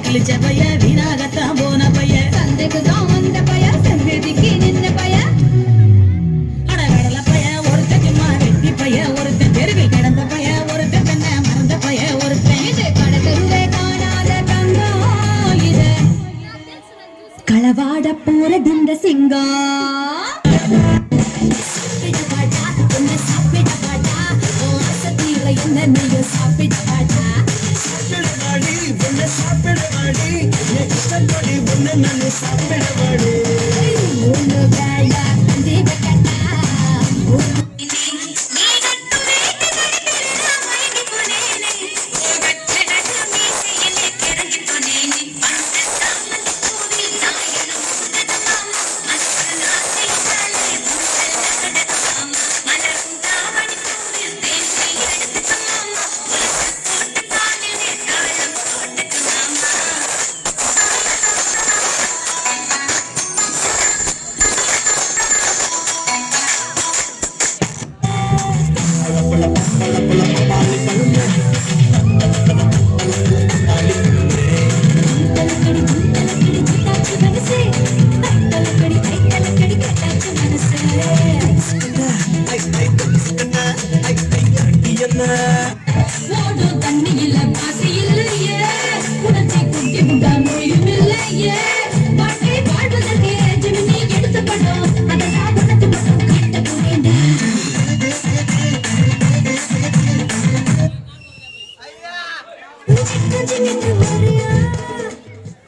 கிழிச்ச பைய வீணாகத்தான் போன பைய சந்தைக்கு தான் வந்த பைய செவ்வதிக்கு நின்ன பைய அடகடல பைய ஒருத்தன் சும்மா வெட்டி பைய ஒருத்தன் தெருவில் கிடந்த பைய ஒருத்தன் தன்னை மறந்த பைய ஒருத்தன் இது கடத்தருவே காணாத தங்கம் இது களவாட போறதுண்ட சிங்கம் என்னையும் சாப்பிட்டாடா சாப்பிடவாடி இஷ்டப்படி ஒன்னு நான் சாப்பிடவாடி ஒன்று வேலை அஞ்சு வைக்கட்டா ஓடும் தண்ணியில பாசி இல்லையே உணர்ச்சி குட்டி முட்டா மொழியும் இல்லையே பாட்டை பாடுவதற்கு ஜெமினி எடுத்த படம் அதை நான் உனக்கு மட்டும் காட்ட போறேன்டா கொஞ்சம் நின்று வரையா